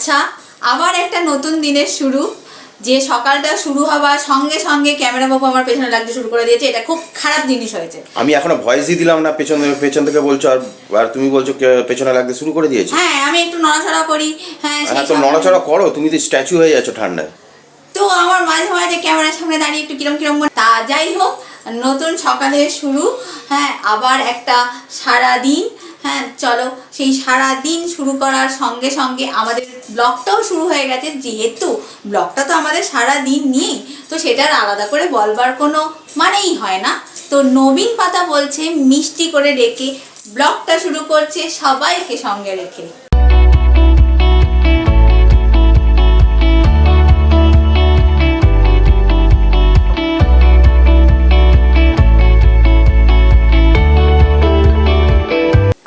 আচ্ছা, আবার একটা নতুন দিনের শুরু, যে সকালটা শুরু হবার সঙ্গে সঙ্গে ক্যামেরা বাবু আমার পেছনে লাগতে শুরু করে দিয়েছে। এটা খুব খারাপ জিনিস হয়েছে। আমি এখনো ভয়েসই দিলাম না, পেছন থেকে বলছো আর আর তুমি বলছো পেছনে লাগতে শুরু করে দিয়েছে। হ্যাঁ, আমি একটু নড়াচড়া করি। হ্যাঁ, হ্যাঁ, তো নড়াচড়া করো, তুমি তো স্ট্যাচু হয়ে যাচ্ছ ঠান্ডায়। তো আমার মাঝে মাঝে ক্যামেরার সামনে দাঁড়িয়ে একটু কিরম কিরম তা যাই হোক, নতুন সকালের শুরু। হ্যাঁ, আবার একটা সারা দিন। হ্যাঁ, চলো সেই সারা দিন শুরু করার সঙ্গে সঙ্গে আমাদের ব্লগটাও শুরু হয়ে গেছে। যেহেতু ব্লগটা তো আমাদের সারা দিন নিয়েই, তো সেটার আলাদা করে বলবার কোনো মানেই হয় না। তো নবীন পাতা বলছে মিষ্টি করে ডেকে ব্লগটা শুরু করছে সবাইকে সঙ্গে রেখে।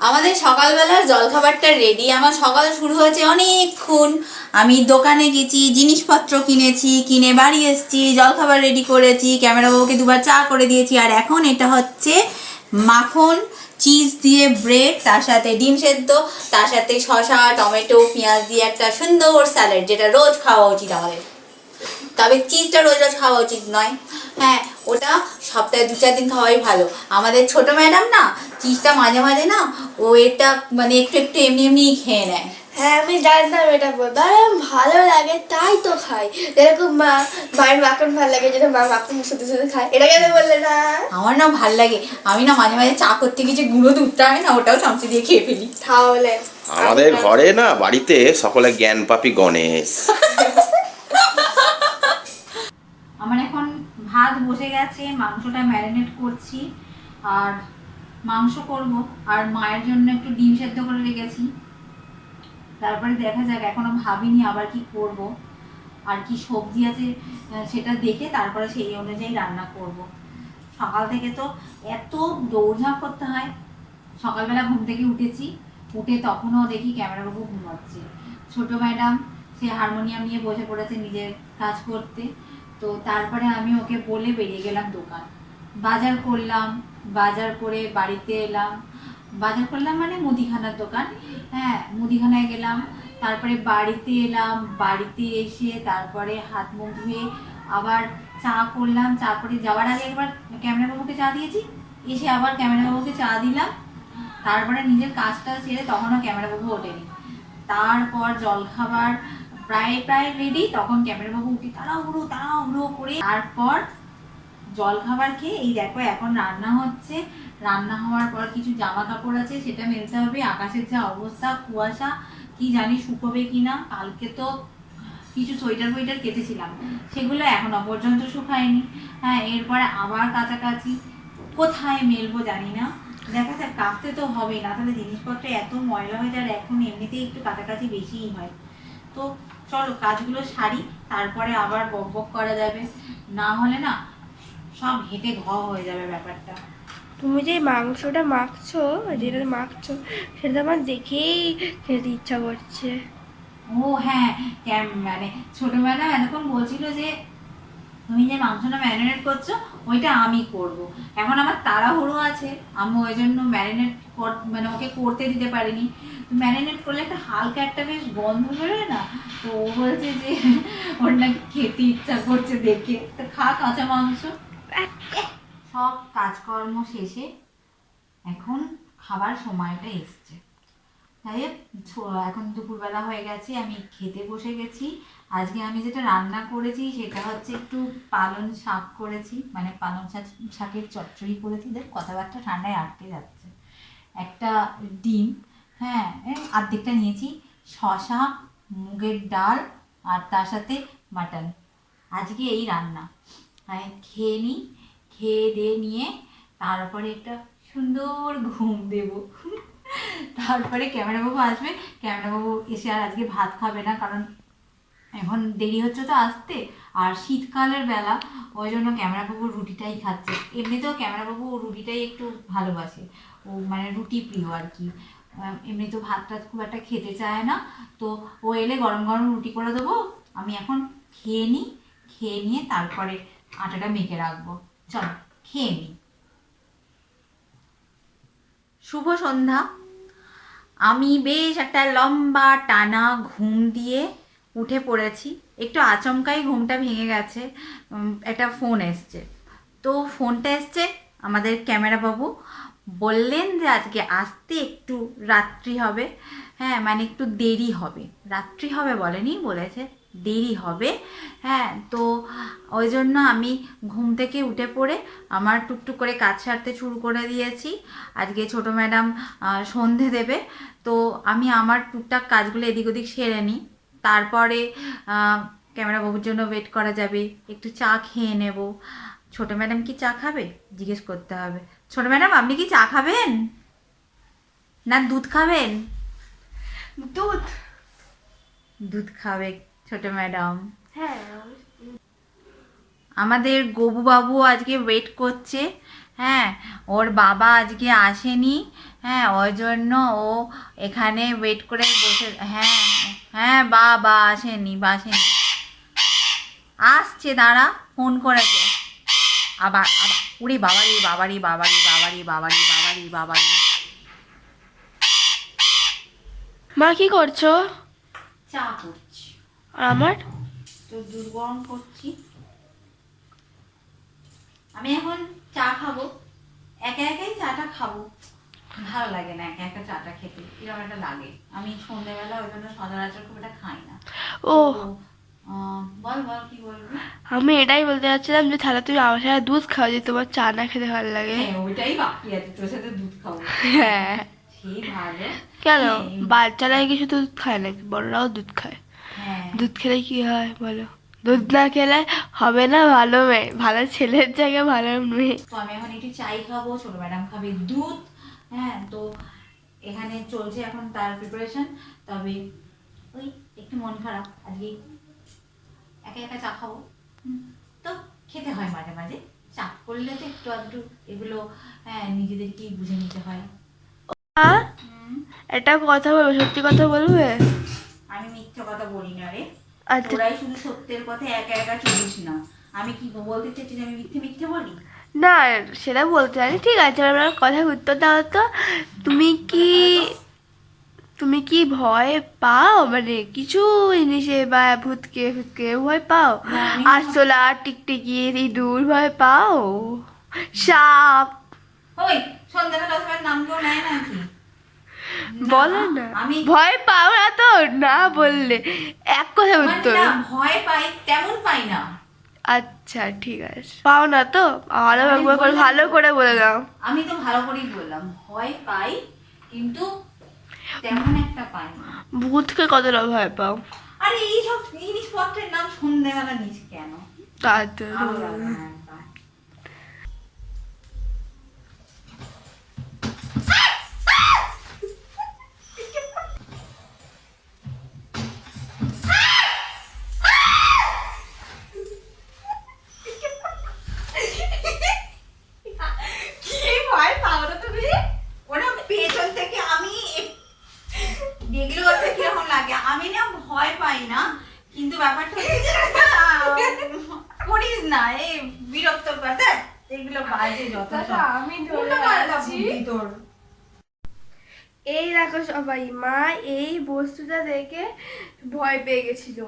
আমাদের সকালবেলার জলখাবারটা রেডি। আমার সকাল শুরু হয়েছে অনেকক্ষণ। আমি দোকানে গেছি, জিনিসপত্র কিনেছি, কিনে বাড়ি এসেছি, জলখাবার রেডি করেছি, ক্যামেরা বাবুকে দুবার চা করে দিয়েছি। আর এখন এটা হচ্ছে মাখন চিজ দিয়ে ব্রেড, তার সাথে ডিম সেদ্ধ, তার সাথে শসা টমেটো পেঁয়াজ দিয়ে একটা সুন্দর স্যালাড, যেটা রোজ খাওয়া উচিত আমাদের। তবে চিজটা রোজ রোজ খাওয়া উচিত নয়। হ্যাঁ, ওটা সপ্তাহে 2-4 দিন খাওয়াই ভালো। আমাদের ছোট ম্যাডাম না চিজটা মাঝে মাঝে না, ও এটা মানে একটু একটু এমনি এমনিই খেয়ে নেয়। হ্যাঁ, আমি জানতাম এটা বলবো। আর ভালো লাগে তাই তো খাই। যেরকম মায়ের মাখন ভালো লাগে, যেটা মা মাখন শুধু শুধু খায়। এটা কেন বললে না? আমার না ভাল লাগে। আমি না মাঝে মাঝে চা করতে গিয়ে যে গুঁড়ো দুধটা হয় না, ওটাও চামচি দিয়ে খেয়ে ফেলি। তাহলে আমাদের ঘরে না বাড়িতে সকলে জ্ঞান পাপী গণেশ। আমার এখন ভাত বসে গেছে, মাংসটা ম্যারিনেট করছি আর মাংস করব। আর মায়ের জন্য একটু ডিম সেদ্ধ করে রেখেছি। তারপরে দেখা যাক, এখনো ভাবিনি আবার কি করব আর কি সবজি আছে সেটা দেখে তারপরে সেই অনুযায়ী রান্না করব। সকাল থেকে তো এত দৌড়ঝাঁপ করতে হয়। সকালবেলা ঘুম থেকে উঠেছি, উঠে তখনও দেখি ক্যামেরাবাবু ঘুমাচ্ছে। ছোট ম্যাডাম সে হারমোনিয়াম নিয়ে বসে পড়েছে নিজের কাজ করতে। তো তারপরে আমি ওকে বলে বেরিয়ে গেলাম দোকান। বাজার করলাম, বাজার করে বাড়িতে এলাম। বাজার করলাম মানে মুদিখানার দোকান। হ্যাঁ, মুদিখানায় গেলাম, তারপরে বাড়িতে এলাম। বাড়িতে এসে তারপরে হাত মুখ ধুয়ে আবার চা করলাম। চা করে যাওয়ার আগে একবার ক্যামেরাবাবুকে চা দিয়েছি, এসে আবার ক্যামেরাবাবুকে চা দিলাম। তারপরে নিজের কাজটা ছেড়ে তখনও ক্যামেরাবাবু ওঠেনি। তারপর জলখাবার প্রায় প্রায় রেডি, তখন ক্যামেরাবাবু উঠে তাড়াহুড়ো করে তারপর জলখাবার খেয়ে এই দেখো এখন রান্না হচ্ছে। রান্না হওয়ার পর কিছু জামা কাপড় আছে, সেটা মেলতে হবে। আকাশের যা অবস্থা, কুয়াশা, কি জানি শুকোবে কিনা। কালকে তো কিছু সোয়েটার কেটেছিলাম, সেগুলো এখনো পর্যন্ত শুকায়নি। হ্যাঁ, এরপরে আবার কাছাকাছি, কোথায় মেলবো জানি না। দেখা যাক, কাচতে তো হবে না, তাহলে জিনিসপত্র এত ময়লা হয়ে যায়। এখন এমনিতেই একটু কাছাকাছি বেশিই হয়। তো চলো কাজগুলো সারি, তারপরে আবার বক বক করা যাবে। না হলে না সব হেঁটে হয়ে যাবে ব্যাপারটা। তুমি যে মাংসটা মাখছো, যেটা মাখছো, সেটা আমার দেখেই খেতে ইচ্ছা করছে। ও হ্যাঁ, মানে ছোট ম্যাডাম এতক্ষণ বলছিল যে তুমি যে মাংসটা ম্যারিনেট করছো ওইটা আমি করব। এখন আমার তাড়াহুড়ো আছে, আমি ওই জন্য ম্যারিনেট মানে ওকে করতে দিতে পারিনি। ম্যারিনেট করলে একটা হালকা একটা বেশ গন্ধ বেরোয় না, তো ও বলছে যে ওর নাকি খেতে ইচ্ছা করছে দেখে, তো খা কাঁচা মাংস। সব কাজকর্ম শেষে এখন খাবার সময়টা এসছে। তাই এখন দুপুরবেলা হয়ে গেছে, আমি খেতে বসে গেছি। আজকে আমি যেটা রান্না করেছি সেটা হচ্ছে একটু পালং শাক করেছি, মানে পালং শাকের চচ্চড়ি করেছি। দেখ কথাবার্তা ঠান্ডায় আটকে যাচ্ছে। একটা ডিম, হ্যাঁ অর্ধেকটা নিয়েছি, শসা, মুগের ডাল, আর তার সাথে মাটন। আজকে এই রান্না। খেয়ে নিই, খেয়ে দিয়ে নিয়ে তারপরে একটা সুন্দর ঘুম দেব। তারপরে ক্যামেরাবাবু আসবে। ক্যামেরাবাবু এসে আর আজকে ভাত খাবে না, কারণ এখন দেরি হচ্ছে তো আসতে, আর শীতকালের বেলা, ওই জন্য ক্যামেরাবাবু রুটিটাই খাচ্ছে। এমনিতেও ক্যামেরাবাবু রুটিটাই একটু ভালোবাসে, ও মানে রুটি প্রিয় আর কি। এমনি তো ভাত টাত খুব একটা খেতে চায় না। তো ও এলে গরম গরম রুটি করে দেবো। আমি এখন খেয়ে নিই, খেয়ে নিয়ে তারপরে আটাটা মেখে রাখবো। চলো খেয়ে নিই। শুভ সন্ধ্যা। আমি বেশ একটা লম্বা টানা ঘুম দিয়ে উঠে পড়েছি। একটু আচমকাই ঘুমটা ভেঙে গেছে, একটা ফোন এসছে। তো ফোনটা এসছে আমাদের ক্যামেরা বাবু বললেন যে আজকে আসতে একটু রাত্রি হবে, হ্যাঁ মানে একটু দেরি হবে, রাত্রি হবে বলেনি, বলেছে দেরি হবে। হ্যাঁ, তো ওই জন্য আমি ঘুম থেকে উঠে পড়ে আমার টুকটুক করে কাজ সারতে শুরু করে দিয়েছি। আজকে ছোটো ম্যাডাম সন্ধে দেবে, তো আমি আমার টুকটাক কাজগুলো এদিক ওদিক সেরে নিই। তারপরে ক্যামেরা বাবুর জন্য ওয়েট করা যাবে, একটু চা খেয়ে নেব। ছোটো ম্যাডাম কি চা খাবে জিজ্ঞেস করতে হবে। ছোটো ম্যাডাম আপনি কি চা খাবেন না দুধ খাবেন? দুধ। দুধ খাবে ছোটো ম্যাডাম। হ্যাঁ, আমাদের গবু বাবু আজকে ওয়েট করছে। হ্যাঁ, ওর বাবা আজকে আসেনি। হ্যাঁ, ওই জন্য ও এখানে ওয়েট করে বসে। হ্যাঁ হ্যাঁ, বাবা আসেনি, আসছে, দাঁড়া, ফোন করেছে আবার আবার। উড়ি বাবারি বাবারি বাবারি বাবারি বাবারি বাবারি বাবারি। মা কি করছো? চা করছি। আর আমার তো দুধ গরম করছি। আমি এখন চা খাবো, একা একাই চাটা খাবো, ভালো লাগে না একা একা চাটা খেতে, এরকম একটা লাগে। আমি সন্ধ্যেবেলা ওই জন্য সচরাচর খুব একটা খাই না। ও তো, বল বল কি বলবি? আমি এটাই বলতে চাচ্ছিলাম যে তাহলে তুমি আমার সাথে দুধ খাও, যে তোমার চা না খেতে ভালো লাগে। হ্যাঁ, ওইটাই বাকি আছে, তোর সাথে দুধ খাবো। হ্যাঁ, সেই ভালো। কেন হ্যাঁ, বাচ্চারা কিছু দুধ খায় নাকি? বড়রাও দুধ খায়। হ্যাঁ, দুধ খেলে কি হয় বলো? দুধ না খেলে হবে না ভালো মেয়ে, ভালো ছেলের জায়গায় ভালো মেয়ে। তো আমি এখন একটু চাই খাবো, ছোট ম্যাডাম খাবে দুধ। হ্যাঁ, তো এখানে চলছে এখন তার প্রিপারেশন। তবে ওই একটু মন খারাপ আজকে, একা একা চা খাবো। তো খেতে হয় মাঝে মাঝে, চা করলে তো একটু আধটু এগুলো হ্যাঁ নিজেদেরকেই বুঝে নিতে হয়। একটা কথা বলবো, সত্যি কথা বলবে? আমি মিথ্যে কথা বলি না রে, আচ্ছা, তোরাই শুধু সত্যের কথা একা একা চলিস না। আমি কি বলতে চাইছি যে আমি মিথ্যে মিথ্যে বলি? না সেটা বলতে পারি, ঠিক আছে। আমার কথা উত্তর দাও তো। তুমি কি ভয় পাও, মানে কিছু জিনিসে বা ভূতকে ফুতকে ভয় পাও? না, আমি আরশোলা, টিকটিকি, ইঁদুর ভয় পাও? সাপ? ওই সন্ধ্যাবেলা তোমার নাম কেউ নেয় নাকি? বলো না, আমি ভয় পাও না তো? না বললে এক কথা মানে উত্তর। না, ভয় পাই তেমন পাই না। আচ্ছা ঠিক আছে, পাও না তো? আরো একবার করে ভালো করে বলে দাও। আমি তো ভালো করেই বললাম, ভয় পাই কিন্তু তেমন একটা পাই না। ভূতকে কতটা ভয় পাও? আরে এই সব জিনিসপত্রের নাম সন্ধ্যাবেলা নিস কেন? তাতে ভালো লাগে না একবার। কি ভয় পাও না তুমি? ওরা পেছন থেকে আমি দেখলে ওটা কিরকম লাগে। আমি না ভয় পাই না, কিন্তু ব্যাপারটা হচ্ছে যে করিস না, এই বিরক্ত করতে এগুলো বাজে যত সব। আমি উল্টোপাল্টা বুদ্ধি তোর। এই দেখো সবাই, মা এই বস্তুটা দেখে ভয় পেয়ে গেছিল।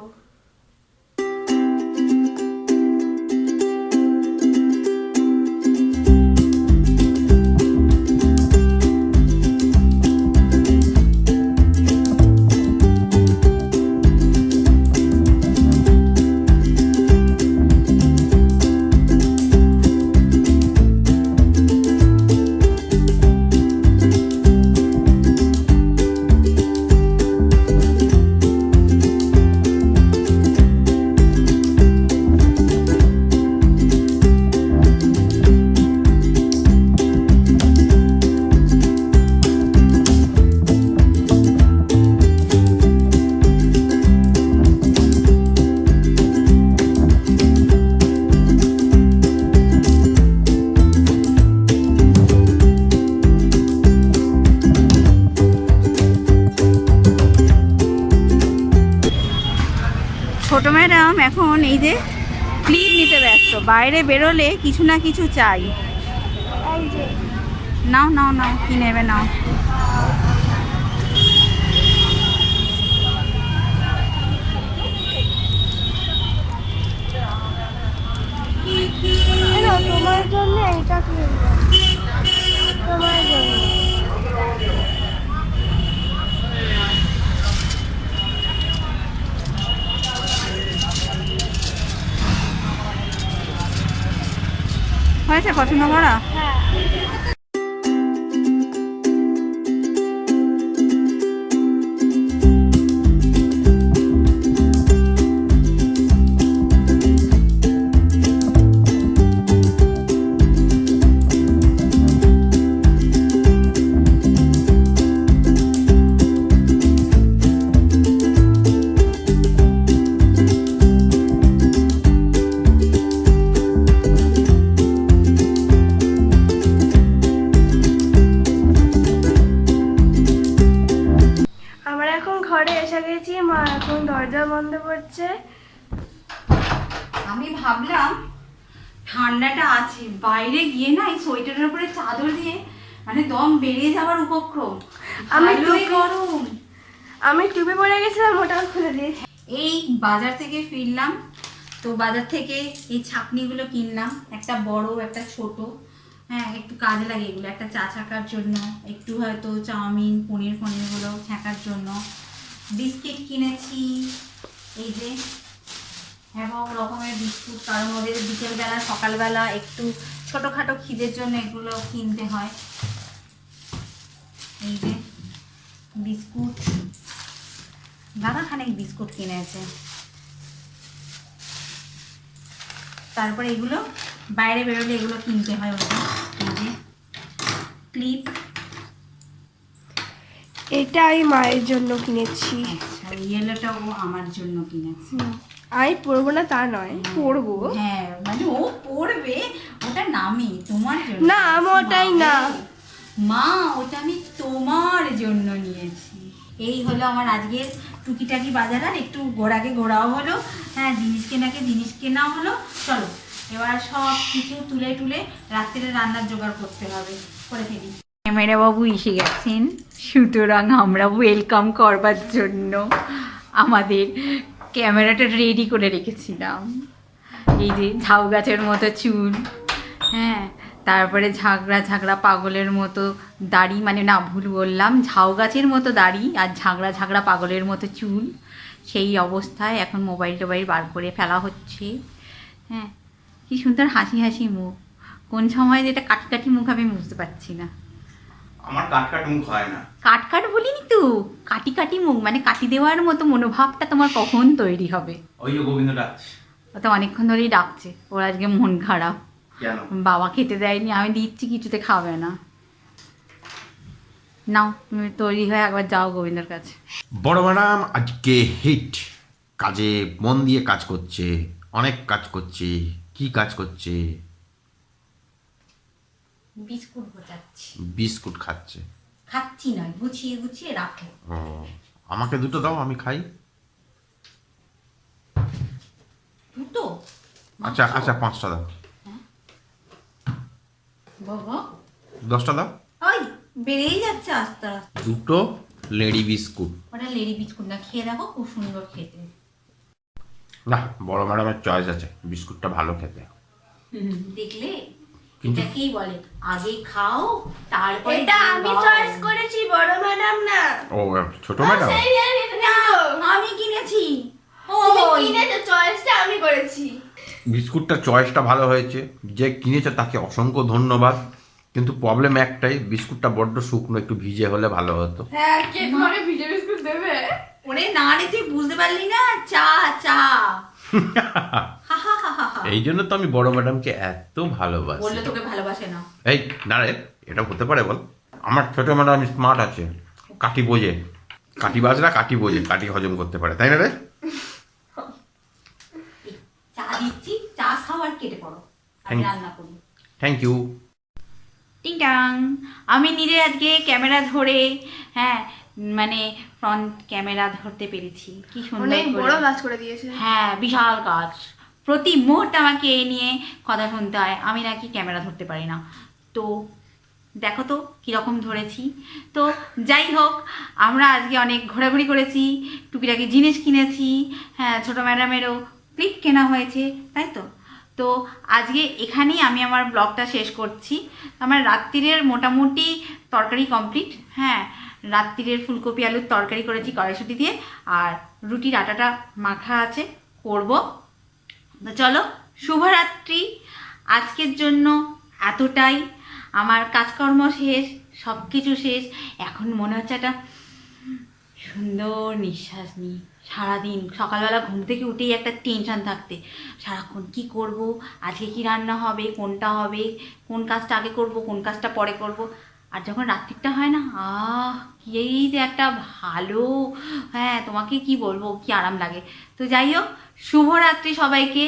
ছোট ম্যাডাম এখন এই যে ক্লিপ নিতে ব্যস্ত, বাইরে বেরোলে কিছু না কিছু চাই। নাও নাও নাও, কি নেবে নাও। চকলেট তোমার জন্য। হয়েছে পছন্দ করা? হ্যাঁ। আমরা এখন ঘরে এসে গেছি, মা এখন দরজা বন্ধ করছে। আমি ভাবলাম ঠান্ডাটা আছে, বাইরে গিয়ে না এই সোয়েটারের উপরে চাদর দিয়ে মানে দম বেড়ে যাওয়ার উপক্রম। আমি ভালোই টুপি- গরম। আমি টুপি পরে গেছিলাম, ওটা খুলে দিয়েছি। এই বাজার থেকে ফিরলাম, তো বাজার থেকে এই ছাকনিগুলো কিনলাম, একটা বড় একটা ছোট। হ্যাঁ, একটু কাজে লাগে এগুলো, একটা চা ছাকার জন্য, একটু হয়তো চাউমিন পনির ফনিরগুলো ছাকার জন্য। বিস্কিট কিনেছি এই যে, এবং রকমের বিস্কুট, কারণ ওদের বিকেলবেলা সকালবেলা একটু ছোটোখাটো খিদের জন্য এগুলো কিনতে হয়। এই যে বিস্কুট, দাদা খানিক বিস্কুট কিনেছে। তারপরে এগুলো বাইরে বেরোলে এগুলো কিনতে হয় ওটা। এই যে ক্লিপ, এটা আমি মায়ের জন্য কিনেছি। আচ্ছা ইয়েলোটাও আমার জন্য কিনেছে। আমি পরবো না তা নয়, পরবো। হ্যাঁ মানে ও পড়বে, ওটা নামি তোমার জন্য। না, আমি ওটাই না। মা, ওটা আমি তোমার জন্য নিয়েছি। এই হলো আমার আজকের টুকিটাকি বাজার, আর একটু ঘোরাকে ঘোরাও হলো। হ্যাঁ, জিনিস কেনাও হলো। চলো এবার সব কিছু তুলে টুলে রাত্রে রান্নার জোগাড় করতে হবে, করে ফেলি। ক্যামেরা বাবু এসে গেছেন, সুতরাং আমরা ওয়েলকাম করবার জন্য আমাদের ক্যামেরাটা রেডি করে রেখেছিলাম। এই যে ঝাউ গাছের মতো চুল, হ্যাঁ, তারপরে ঝাগড়া ঝাগড়া পাগলের মতো দাড়ি, মানে না ভুল বললাম, ঝাউ গাছের মতো দাড়ি আর ঝাগড়া ঝাগড়া পাগলের মতো চুল। সেই অবস্থায় এখন মোবাইল টোবাইল বার করে ফেলা হচ্ছে। হ্যাঁ, কি সুন্দর হাসি হাসি মুখ, কোন সময় যেটা কাটি কাটি মুখ আমি বুঝতে পারছি না। আমার কাট মুখ হয় না। কাট বলিনি তো, কাটি কাটি মুখ, মানে কাটি দেওয়ার মতো মনোভাবটা তোমার কখন তৈরি হবে? ওই যে গোবিন্দ ডাকছে। ও তো অনেকক্ষণ ধরেই ডাকছে, ওর আজকে মন খারাপ, কেন? বাবা খেতে দেয়নি, আমি দিচ্ছি কিছুতে খাবে না। নাও তুমি তৈরি হয়ে একবার যাও গোবিন্দর কাছে। বড় ম্যাডাম আজকে হিট, কাজে মন দিয়ে কাজ করছে, অনেক কাজ করছে। কি কাজ করছে? বিস্কুট গোছাচ্ছি। বিস্কুট খাচ্ছে। খাচ্ছি নয়, গুছিয়ে গুছিয়ে রাখো। ও, আমাকে দুটো দাও, আমি খাই। দুটো? আচ্ছা আচ্ছা, 5টা দাও। বাবা 10টা দাও। ওই বেড়েই যাচ্ছে আস্তে আস্তে। দুটো লেডি বিস্কুট। ওটা লেডি বিস্কুট না, খেয়ে দেখো, খুব সুন্দর খেতে। না, বড় ম্যাডামের চয়েস আছে, বিস্কুটটা ভালো খেতে। দেখলে, কিন্তু- এটাকেই বলে আগে খাও তারপরে এটা আমি খাও। চয়েস করেছি, বড় ম্যাডাম না। ও, ছোট ম্যাডাম। না, আমি কিনেছি। তুমি ওই কিনেছো, চয়েসটা আমি করেছি। বিস্কুটটা চয়েসটা ভালো হয়েছে, যে কিনেছে তাকে অসংখ্য ধন্যবাদ। কিন্তু প্রবলেম একটাই, বিস্কুটটা বড্ড শুকনো, একটু ভিজে হলে ভালো হতো। হ্যাঁ, কে ঘরে ভিজে বিস্কুট দেবে? ওরে না রে, তুই বুঝতে পারলি না, চা চা। হা হা হা হা হা। এই জন্য তো আমি বড় ম্যাডামকে এত ভালোবাসি। বললে তোকে ভালোবাসে না। এই না রে, এটা হতে পারে বল? আমার ছোট ম্যাডাম স্মার্ট আছে, কাটি বোঝে, কাটি বাজরা কাটি বোঝে, কাটি হজম করতে পারে, তাই না রে? চা দিচ্ছি, চা খাও আর কেটে পড়ো, আমি Thank- রান্না করি। Thank you. টিংটাং, আমি নিজে আজকে ক্যামেরা ধরে, হ্যাঁ মানে ফ্রন্ট ক্যামেরা ধরতে পেরেছি, কি সুন্দর অনেক করে। বড় কাজ করে দিয়েছে। হ্যাঁ, বিশাল কাজ। প্রতি মুহূর্তে আমাকে এ নিয়ে কথা শুনতে হয়, আমি নাকি ক্যামেরা ধরতে পারি না। তো দেখো তো কীরকম ধরেছি। তো যাই হোক, আমরা আজকে অনেক ঘোরাঘুরি করেছি, টুকিটাকি জিনিস কিনেছি। হ্যাঁ, ছোটো ম্যাডামেরও ক্লিপ কেনা হয়েছে, তাই তো। তো আজকে এখানেই আমি আমার ব্লগটা শেষ করছি। আমার রাত্রিরের মোটামুটি তরকারি কমপ্লিট। হ্যাঁ, রাত্রিরের ফুলকপি আলুর তরকারি করেছি কড়াইশুঁটি দিয়ে, আর রুটির আটাটা মাখা আছে, করব। তো চলো, শুভরাত্রি। আজকের জন্য এতটাই। আমার কাজকর্ম শেষ, সব কিছু শেষ। এখন মনে হচ্ছে একটা সুন্দর নিঃশ্বাস নিই। সারাদিন সকালবেলা ঘুম থেকে উঠেই একটা টেনশন থাকতে, সারাক্ষণ কি করব, আজকে কি রান্না হবে, কোনটা হবে, কোন কাজটা আগে করব, কোন কাজটা পরে করব। আর যখন রাত্রিটা হয় না, কি যে একটা ভালো, হ্যাঁ তোমাকে কি বলবো, কি আরাম লাগে। তো যাই হোক, শুভরাত্রি সবাইকে।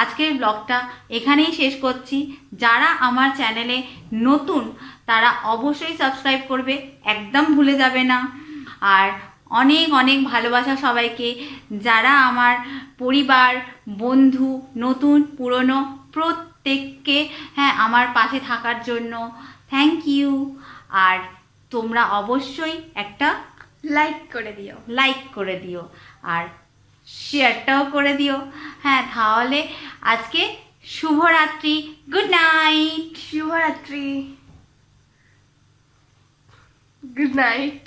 আজকের ব্লগটা এখানেই শেষ করছি। যারা আমার চ্যানেলে নতুন তারা অবশ্যই সাবস্ক্রাইব করবে, একদম ভুলে যাবে না। আর অনেক অনেক ভালোবাসা সবাইকে, যারা আমার পরিবার, বন্ধু, নতুন পুরনো প্রত্যেককে, হ্যাঁ, আমার পাশে থাকার জন্য থ্যাংক ইউ। আর তোমরা অবশ্যই একটা লাইক করে দিও, আর শেয়ারটাও করে দিও। হ্যাঁ, তাহলে আজকে শুভরাত্রি, গুড নাইট। শুভরাত্রি, গুড নাইট।